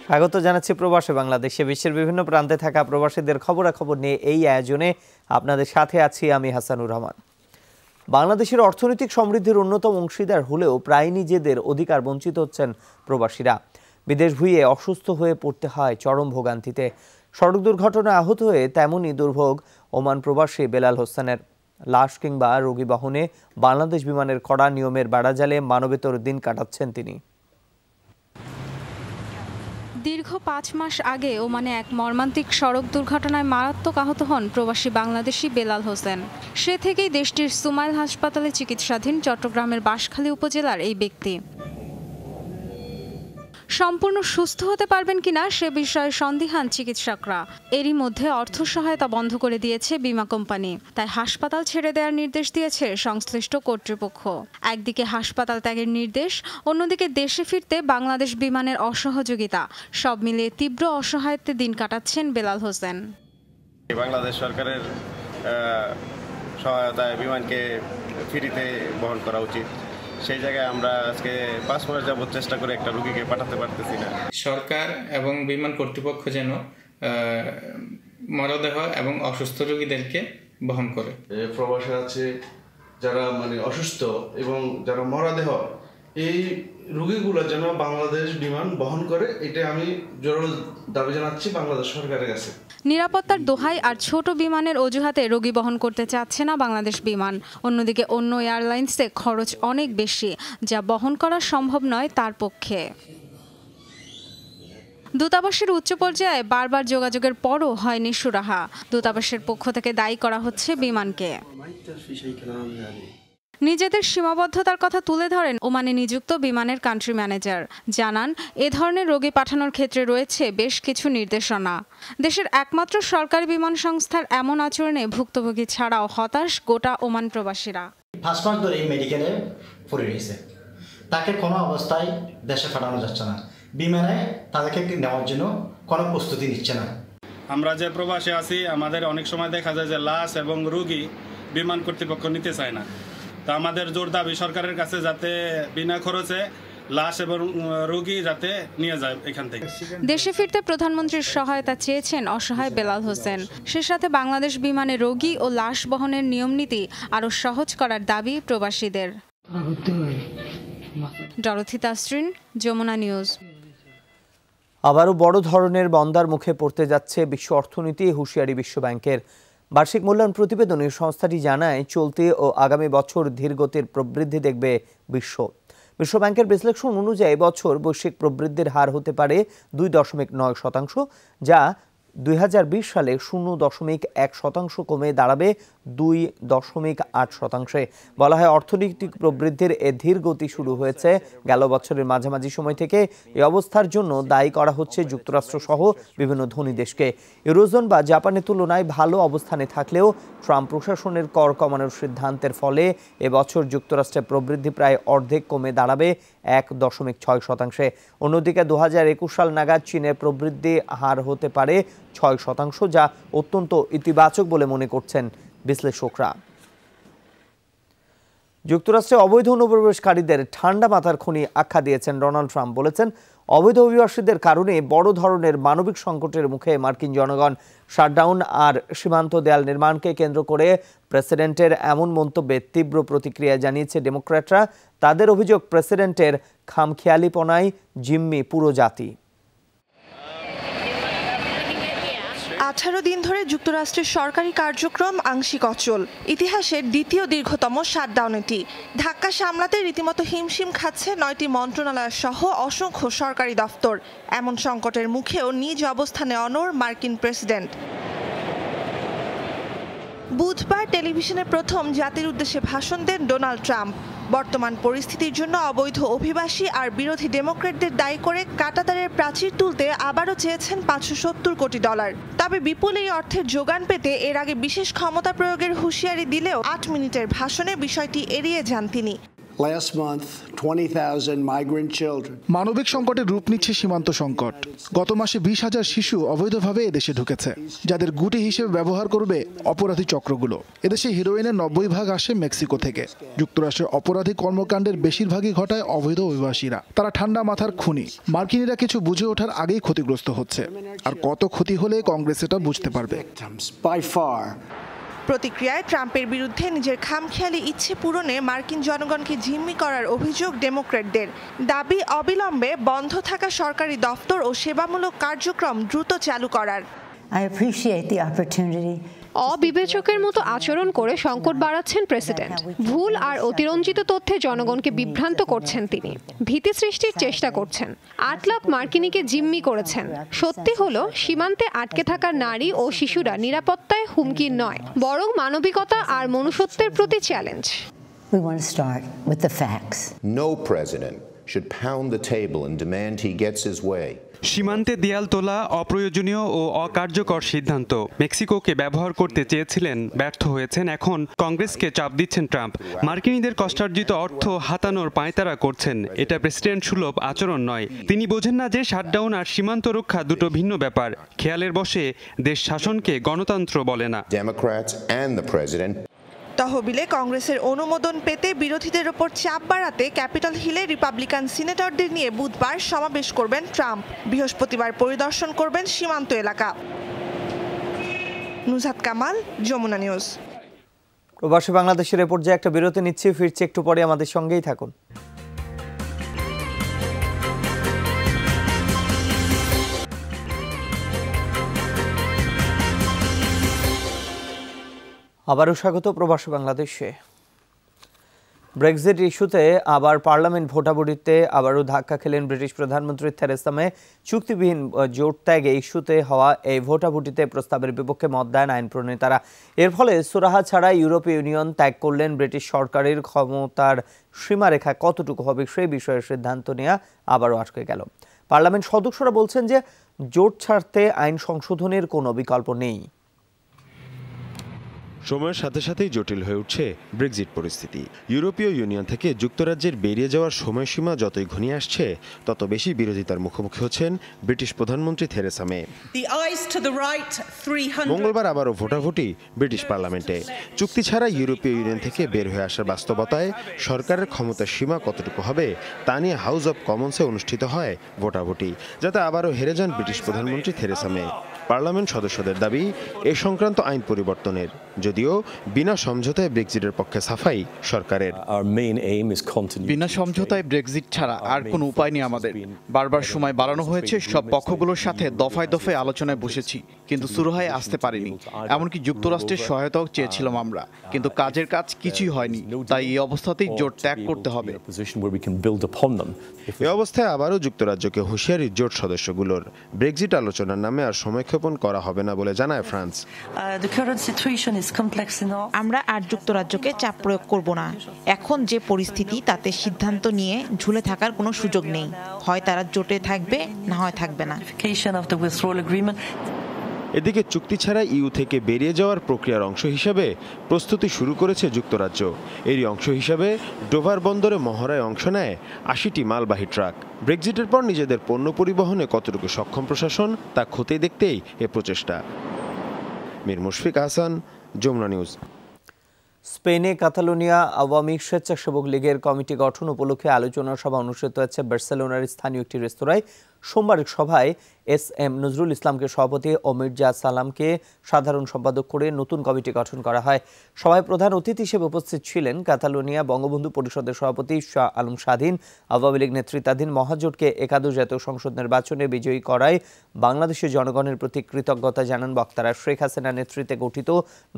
স্বাগত জানাচ্ছি প্রবাসী বাংলাদেশে। বিশ্বের বিভিন্ন প্রান্তে থাকা প্রবাসীদের খবরাখবর নিয়ে এই আয়োজনে আপনাদের সাথে আছি আমি হাসানুর রহমান। বাংলাদেশের অর্থনৈতিক সমৃদ্ধির অন্যতম অংশীদার হলেও প্রায় নিজেদের অধিকার বঞ্চিত হচ্ছেন প্রবাসীরা। বিদেশ ভুঁইয়ে অসুস্থ হয়ে পড়তে হয় চরম ভোগান্তিতে। সড়ক দুর্ঘটনায় আহত হয়ে তেমনই দুর্ভোগ ওমান প্রবাসী বেলাল হোসেনের। লাশ কিংবা রোগী বহনে বাংলাদেশ বিমানের কড়া নিয়মের বেড়াজালে মানবেতর দিন কাটাচ্ছেন তিনি। দীর্ঘ ৫ মাস আগে ওমানে এক মর্মান্তিক সড়ক দুর্ঘটনায় মারাত্মক আহত হন প্রবাসী বাংলাদেশি বেলাল হোসেন। সে থেকেই দেশটির সুমাইল হাসপাতালে চিকিৎসাধীন চট্টগ্রামের বাঁশখালী উপজেলার এই ব্যক্তি। সম্পূর্ণ সুস্থ হতে পারবেন কিনা সে বিষয়ে সন্দিহান চিকিৎসকরা। এরই মধ্যে অর্থ সহায়তা বন্ধ করে দিয়েছে বিমা কোম্পানি, তাই হাসপাতাল ছেড়ে দেওয়ার নির্দেশ দিয়েছে সংশ্লিষ্ট কর্তৃপক্ষ। একদিকে হাসপাতাল ত্যাগের নির্দেশ, অন্যদিকে দেশে ফিরতে বাংলাদেশ বিমানের অসহযোগিতা, সব মিলিয়ে তীব্র অসহায়ত্বে দিন কাটাচ্ছেন বেলাল হোসেন। বাংলাদেশ সরকারের সহায়তায় বিমানকে ফ্রিতে বহন করা উচিত। সেই জায়গায় আমরা আজকে 5 মাস যাবত চেষ্টা করে একটা রোগীকে পাঠাতে পারতেছি না। সরকার এবং বিমান কর্তৃপক্ষ যেন মরদেহ এবং অসুস্থ রোগীদেরকে বহন করে। প্রবাসী আছে যারা অসুস্থ এবং যারা মরদেহ, এই রোগীগুলো যেন বাংলাদেশ বিমান বহন করে, এটা আমি জোরালো দাবি জানাচ্ছি বাংলাদেশ সরকারের কাছে। নিরাপত্তার দোহাই আর ছোট বিমানের অজুহাতে রোগী বহন করতে চাচ্ছে না বাংলাদেশ বিমান। অন্যদিকে অন্য এয়ারলাইন্সে খরচ অনেক বেশি, যা বহন করা সম্ভব নয় তার পক্ষে। দূতাবাসের উচ্চ পর্যায়ে বারবার যোগাযোগের পরও হয়নি সুরাহা। দূতাবাসের পক্ষ থেকে দায়ী করা হচ্ছে বিমানকে। নিজেদের সীমাবদ্ধতার কথা তুলে ধরেন ওমানে নিযুক্ত বিমানের কান্ট্রি ম্যানেজার। জানান, এ ধরনের রোগী পাঠানোর ক্ষেত্রে রয়েছে বেশ কিছু নির্দেশনা। দেশের একমাত্র সরকারি বিমান সংস্থার এমন আচরণে ভুক্তভোগী ছাড়াও হতাশ গোটা ওমান প্রবাসীরা। 5 মাস ধরে মেডিকেলে পড়ে রয়েছে, তাকে কোনো অবস্থায় দেশে পাঠানো যাচ্ছে না। বিমানে তাদেরকে নেওয়ার জন্য কোনো প্রস্তুতি নিচ্ছে না। আমরা যে প্রবাসে আছি, আমাদের অনেক সময় দেখা যায় যে লাশ এবং রোগী বিমান কর্তৃপক্ষ নিতে চায় না। তা আমাদের জোর দাবি সরকারের কাছে যাতে বিনা খরচে লাশ এবং রোগী যাতে নিয়ে যায় এখান থেকে। দেশে ফিরতে প্রধানমন্ত্রীর সহায়তা চেয়েছেন অসহায় বেলাল হোসেন। সে সাথে বাংলাদেশ বিমানে রোগী ও লাশ বহনের নিয়মনীতি আরও সহজ করার দাবি প্রবাসীদের। Dorothy Tasrin, Jamuna news. আবারও বড় ধরনের মন্দার মুখে পড়তে যাচ্ছে বিশ্ব অর্থনীতি, হুঁশিয়ারি বিশ্বব্যাংকের। বার্ষিক মূল্যায়ন প্রতিবেদনে সংস্থাটি জানায়, চলতি ও আগামী বছর ধীরগতির প্রবৃদ্ধি দেখবে বিশ্বব্যাংকের বিশ্লেষণ অনুযায়ী বছর বৈশ্বিক প্রবৃদ্ধির হার হতে পারে 2.9%, যা 2020 সালে 0.1% কমে দাঁড়াবে 2.8%। বলা হয়, অর্থনৈতিক প্রবৃদ্ধির এ ধীর গতি শুরু হয়েছে গেল বছরের মাঝামাঝি সময় থেকে। এই অবস্থার জন্য দায়ী করা হচ্ছে যুক্তরাষ্ট্র সহ বিভিন্ন ধনী দেশকে। ইউরোজোন বা জাপানের তুলনায় ভালো অবস্থানে থাকলেও ট্রাম্প প্রশাসনের কর কমানোর সিদ্ধান্তের ফলে এবছর যুক্তরাষ্ট্রের প্রবৃদ্ধি প্রায় অর্ধেক কমে দাঁড়াবে 1.6%। অন্যদিকে 2021 সাল নাগাদ চীনের প্রবৃদ্ধি হার হতে পারে 6%, যা অত্যন্ত ইতিবাচক বলে মনে করছেন বিশ্লেষকরা। যুক্তরাষ্ট্রে অবৈধ অনুপ্রবেশকারীদের ঠান্ডা মাথার খনি আখ্যা দিয়েছেন ডোনাল্ড ট্রাম্প। বলেছেন, অবৈধ অভিবাসীদের কারণে বড় ধরনের মানবিক সংকটের মুখে মার্কিন জনগণ। শাটডাউন আর সীমান্ত দেয়াল নির্মাণকে কেন্দ্র করে প্রেসিডেন্টের এমন মন্তব্যে তীব্র প্রতিক্রিয়া জানিয়েছে ডেমোক্র্যাটরা। তাদের অভিযোগ, প্রেসিডেন্টের খামখেয়ালিপনায় জিম্মি পুরো জাতি। 18 দিন ধরে যুক্তরাষ্ট্রের সরকারি কার্যক্রম আংশিক অচল। ইতিহাসের দ্বিতীয় দীর্ঘতম শাটডাউন এটি। ধাক্কা সামলাতে রীতিমতো হিমশিম খাচ্ছে 9টি মন্ত্রণালয় সহ অসংখ্য সরকারি দফতর। এমন সংকটের মুখেও নিজ অবস্থানে অনড় মার্কিন প্রেসিডেন্ট। বুধবার টেলিভিশনে প্রথম জাতির উদ্দেশ্যে ভাষণ দেন ডোনাল্ড ট্রাম্প। বর্তমান পরিস্থিতির জন্য অবৈধ অভিবাসী আর বিরোধী ডেমোক্র্যাটদের দায়ী করে কাঁটাতারের প্রাচীর তুলতে আবারও চেয়েছেন $570 কোটি। তবে বিপুল এই অর্থের যোগান পেতে এর আগে বিশেষ ক্ষমতা প্রয়োগের হুঁশিয়ারি দিলেও 8 মিনিটের ভাষণে বিষয়টি এড়িয়ে যান তিনি। Last month, 20,000 migrant children. মানবিক সংকটের রূপ নিচ্ছে সীমান্ত সংকট। গত মাসে 20,000 শিশু অবৈধভাবে এদেশে ঢুকেছে, যাদের গুটি হিসেবে ব্যবহার করবে অপরাধী চক্রগুলো। এদেশে হিরোইনের 90% আসে মেক্সিকো থেকে। যুক্তরাষ্ট্রের অপরাধী কর্মকাণ্ডের বেশিরভাগই ঘটায় অবৈধ অভিবাসীরা। তারা ঠান্ডা মাথার খুনি। মার্কিনিরা কিছু বুঝে ওঠার আগেই ক্ষতিগ্রস্ত হচ্ছে। আর কত ক্ষতি হলে কংগ্রেস এটা বুঝতে পারবে। By far. প্রতিক্রিয়ায় ট্রাম্পের বিরুদ্ধে নিজের খামখেয়ালি ইচ্ছে পূরণে মার্কিন জনগণকে জিম্মি করার অভিযোগ ডেমোক্র্যাটদের। দাবি অবিলম্বে বন্ধ থাকা সরকারি দফতর ও সেবামূলক কার্যক্রম দ্রুত চালু করার। I appreciate the opportunity. অবিবেচকের মতো আচরণ করে সংকট বাড়াচ্ছেন প্রেসিডেন্ট। ভুল আর অতিরঞ্জিত তথ্যে জনগণকে বিভ্রান্ত করছেন তিনি। ভীতি সৃষ্টির চেষ্টা করছেন। 8 লাখ মার্কিনীকে জিম্মি করেছেন। সত্যি হলো সীমান্তে আটকে থাকা নারী ও শিশুরা নিরাপত্তায় হুমকি নয়, বরং মানবিকতা আর মনুষ্যত্বের প্রতি challenge. We want to start with the facts. No president should pound the table and demand he gets his way. সীমান্তে দেয়াল তোলা অপ্রয়োজনীয় ও অকার্যকর সিদ্ধান্ত। মেক্সিকোকে ব্যবহার করতে চেয়েছিলেন, ব্যর্থ হয়েছেন। এখন কংগ্রেসকে চাপ দিচ্ছেন ট্রাম্প। মার্কিনীদের কষ্টার্জিত অর্থ হাতানোর পাঁয়তারা করছেন। এটা প্রেসিডেন্ট সুলভ আচরণ নয়। তিনি বোঝেন না যে শাটডাউন আর সীমান্ত রক্ষা দুটো ভিন্ন ব্যাপার। খেয়ালের বশে দেশ শাসনকে গণতন্ত্র বলে না। Democrats and the president. তহবিলে কংগ্রেসের অনুমোদন পেতে বিরোধীদের ওপর চাপ বাড়াতে ক্যাপিটল হিলে রিপাবলিকান সিনেটরদের নিয়ে বুধবার সমাবেশ করবেন ট্রাম্প। বৃহস্পতিবার পরিদর্শন করবেন সীমান্ত এলাকা। নুজহাত কামাল, যমুনা নিউজ। প্রবাসী বাংলাদেশের এ পর্যায়ে একটা বিরতি নিচ্ছি, ফিরছি একটু পরে, আমাদের সঙ্গেই থাকুন। আবারও স্বাগত প্রবাসী বাংলাদেশে। ব্রেক্সিট ইস্যুতে আবার পার্লামেন্ট ভোটাভুটিতে আবারও ধাক্কা খেলেন ব্রিটিশ প্রধানমন্ত্রী থেরেসা মে। চুক্তিবিহীন জোট ত্যাগে ইস্যুতে হওয়া এই ভোটাভুটিতে প্রস্তাবের বিপক্ষে মত দেন আইন প্রণেতারা। এর ফলে সুরাহা ছাড়া ইউরোপীয় ইউনিয়ন ত্যাগ করলেন ব্রিটিশ সরকারের ক্ষমতার সীমারেখা কতটুকু হবে সেই বিষয়ে সিদ্ধান্ত নেওয়া আবারও আটকে গেল। পার্লামেন্ট সদস্যরা বলছেন যে জোট ছাড়তে আইন সংশোধনের কোনো বিকল্প নেই। সময়ের সাথে সাথেই জটিল হয়ে উঠছে ব্রেক্সিট পরিস্থিতি। ইউরোপীয় ইউনিয়ন থেকে যুক্তরাজ্যের বেরিয়ে যাওয়ার সময়সীমা যতই ঘনিয়ে আসছে, তত বেশি বিরোধিতার মুখোমুখি হচ্ছেন ব্রিটিশ প্রধানমন্ত্রী থেরেসা মে। মঙ্গলবার আবারও ভোটাভুটি ব্রিটিশ পার্লামেন্টে। চুক্তি ছাড়া ইউরোপীয় ইউনিয়ন থেকে বের হয়ে আসার বাস্তবতায় সরকারের ক্ষমতার সীমা কতটুকু হবে তা নিয়ে হাউস অব কমন্সে অনুষ্ঠিত হয় ভোটাভুটি, যাতে আবারও হেরে যান ব্রিটিশ প্রধানমন্ত্রী থেরেসা মে। পার্লামেন্ট সদস্যদের দাবি এ সংক্রান্ত আইন পরিবর্তনের, যদিও বিনা সমঝোতায় ব্রেক্সিটের পক্ষে সাফাই সরকারের। বিনা সমঝোতায় ব্রেক্সিট ছাড়া আর কোনো উপায় নেই আমাদের। বারবার সময় বাড়ানো হয়েছে, সব পক্ষগুলোর সাথে দফায় দফায় আলোচনায় বসেছি, কিন্তু সুরাহায় আসতে পারিনি। এমনকি যুক্তরাষ্ট্রের সহায়তাও চেয়েছিলাম আমরা, কিন্তু কাজের কাজ কিছুই হয়নি। তাই এই অবস্থাতেই জোট ত্যাগ করতে হবে। এ অবস্থায় আবারও যুক্তরাজ্যকে হুঁশিয়ারি জোট সদস্যগুলোর। ব্রেক্সিট আলোচনার নামে আর সময়ক্ষেপণ করা হবে না বলে জানায় ফ্রান্স। আমরা আর যুক্তরাজ্যকে চাপ প্রয়োগ করব না। এখন যে পরিস্থিতি, তাতে সিদ্ধান্ত নিয়ে ঝুলে থাকার কোনো সুযোগ নেই। হয় তারা জোটে থাকবে, না হয় থাকবে না। এদিকে চুক্তি ছাড়া ইউ থেকে বেরিয়ে যাওয়ার প্রক্রিয়ার অংশ হিসাবে প্রস্তুতি শুরু করেছে যুক্তরাজ্য। এরই অংশ হিসাবে ডোভার বন্দরে মহড়ায় অংশ নেয় 80টি মালবাহী ট্রাক। ব্রেক্সিটের পর নিজেদের পণ্য পরিবহনে কতটুকু সক্ষম প্রশাসন তা খতিয়ে দেখতেই এ প্রচেষ্টা। মীর মুশফিক আহসান, যমুনা নিউজ। স্পেনে কাতালোনিয়া আওয়ামী স্বেচ্ছাসেবক লীগের কমিটি গঠন উপলক্ষে আলোচনা সভা অনুষ্ঠিত হয়েছে বার্সেলোনার স্থানীয় একটি রেস্তোরাঁয়। সোমবার সভায় এস.এম. নজরুল ইসলামকে সভাপতি ও মির্জা সালামকে সাধারণ সম্পাদক করে নতুন কমিটি গঠন করা হয়। সভায় প্রধান অতিথি হিসেবে উপস্থিত ছিলেন কাতালোনিয়া বঙ্গবন্ধু পরিষদের সভাপতি শাহ আলম স্বাধীন। আওয়ামী লীগ নেতৃত্বাধীন মহাজোটকে একাদশ জাতীয় সংসদ নির্বাচনে বিজয়ী করায় বাংলাদেশের জনগণের প্রতি কৃতজ্ঞতা জানান বক্তারা। শেখ হাসিনার নেতৃত্বে গঠিত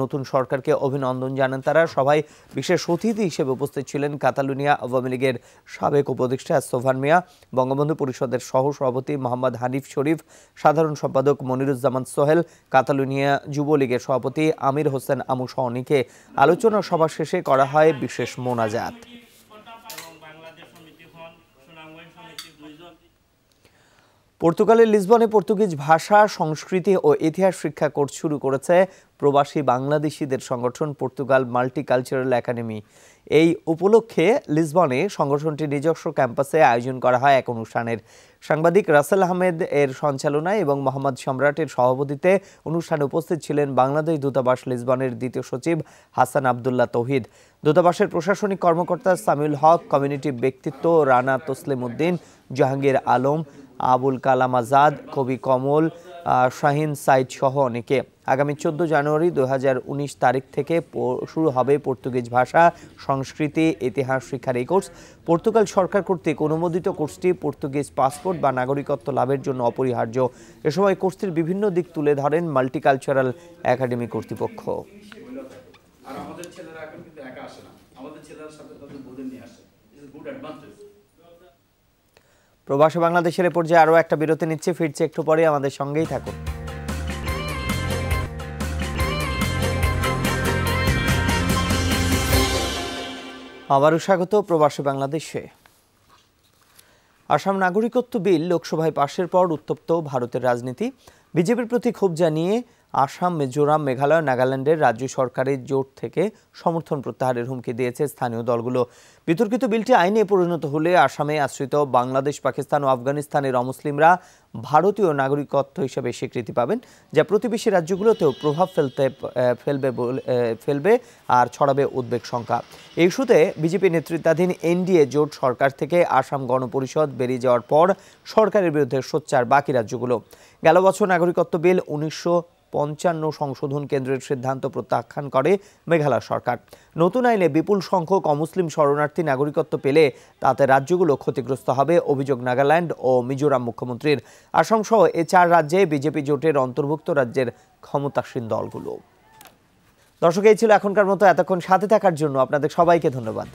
নতুন সরকারকে অভিনন্দন জানান তারা। সভায় বিশেষ অতিথি হিসেবে উপস্থিত ছিলেন কাতালোনিয়া আওয়ামী লীগের সাবেক উপদেষ্টা সোভান মিয়া, বঙ্গবন্ধু পরিষদের সহ সভাপতি মোহাম্মদ হানিফ শরীফ, সাধারণ সম্পাদক মনিরুজ্জামান সোহেল, কাতালোনিয়া যুবলীগের সভাপতি আমির হোসেন আমু সহ অনেকে। আলোচনা সভা শেষে করা হয় বিশেষ মোনাজাত। পর্তুগালের লিসবনে পর্তুগিজ ভাষা, সংস্কৃতি ও ইতিহাস শিক্ষা কোর্স শুরু করেছে প্রবাসী বাংলাদেশিদের সংগঠন পর্তুগাল মাল্টিকালচারাল একাডেমি। এই উপলক্ষে লিসবনে সংগঠনটির নিজস্ব ক্যাম্পাসে আয়োজন করা হয় এক অনুষ্ঠানের। সাংবাদিক রাসেল আহমেদ এর সঞ্চালনায় এবং মোহাম্মদ সম্রাটের সভাপতিত্বে অনুষ্ঠানে উপস্থিত ছিলেন বাংলাদেশ দূতাবাস লিসবনের দ্বিতীয় সচিব হাসান আবদুল্লাহ তৌহিদ, দূতাবাসের প্রশাসনিক কর্মকর্তা সামিউল হক, কমিউনিটি ব্যক্তিত্ব রানা তসলিম উদ্দিন, জাহাঙ্গীর আলম, আবুল কালাম আজাদ, কবি কমল, শাহিন সাইদ সহ অনেকে। আগামী 14 জানুয়ারি 2019 তারিখ থেকে শুরু হবে পর্তুগিজ ভাষা, সংস্কৃতি, ইতিহাস শিক্ষার এই কোর্স। পর্তুগাল সরকার কর্তৃক অনুমোদিত কোর্সটি পর্তুগিজ পাসপোর্ট বা নাগরিকত্ব লাভের জন্য অপরিহার্য। এ সময় কোর্সটির বিভিন্ন দিক তুলে ধরেন মাল্টিকালচারাল একাডেমি কর্তৃপক্ষ। প্রবাসী বাংলাদেশের এ পর্যায়ে আরও একটা বিরতি নিচ্ছে, ফিরছে একটু পরে, আমাদের সঙ্গেই থাকুন। আবারও স্বাগত প্রবাসী বাংলাদেশে। আসাম নাগরিকত্ব বিল লোকসভায় পাশের পর উত্তপ্ত ভারতের রাজনীতি। বিজেপির প্রতি ক্ষোভ জানিয়ে আসাম, মিজোরাম, মেঘালয়, নাগাল্যান্ডের রাজ্য সরকারের জোট থেকে সমর্থন প্রত্যাহারের হুমকি দিয়েছে স্থানীয় দলগুলো। বিতর্কিত বিলটি আইনে পরিণত হলে আসামে আশ্রিত বাংলাদেশ, পাকিস্তান ও আফগানিস্তানের অমুসলিমরা ভারতীয় নাগরিকত্ব হিসেবে স্বীকৃতি পাবেন, যা প্রতিবেশী রাজ্যগুলোতেও প্রভাব ফেলবে আর ছড়াবে উদ্বেগ শঙ্কা। এই ইস্যুতে বিজেপি নেতৃত্বাধীন এনডিএ জোট সরকার থেকে আসাম গণপরিষদ বেরিয়ে যাওয়ার পর সরকারের বিরুদ্ধে সোচ্চার বাকি রাজ্যগুলো। গেল বছর নাগরিকত্ব বিল 1955 সংশোধন কেন্দ্রের সিদ্ধান্ত প্রত্যাখ্যান করে মেঘালয় সরকার। নতুন আইনে বিপুল সংখ্যক অমুসলিম শরণার্থী নাগরিকত্ব পেলে তাতে রাজ্যগুলো ক্ষতিগ্রস্ত হবে, অভিযোগ নাগাল্যান্ড ও মিজোরাম মুখ্যমন্ত্রীর। আসাম সহ এ 4 রাজ্যে বিজেপি জোটের অন্তর্ভুক্ত রাজ্যের ক্ষমতাসীন দলগুলো। দর্শক, এই ছিল এখনকার মতো। এতক্ষণ সাথে থাকার জন্য আপনাদের সবাইকে ধন্যবাদ।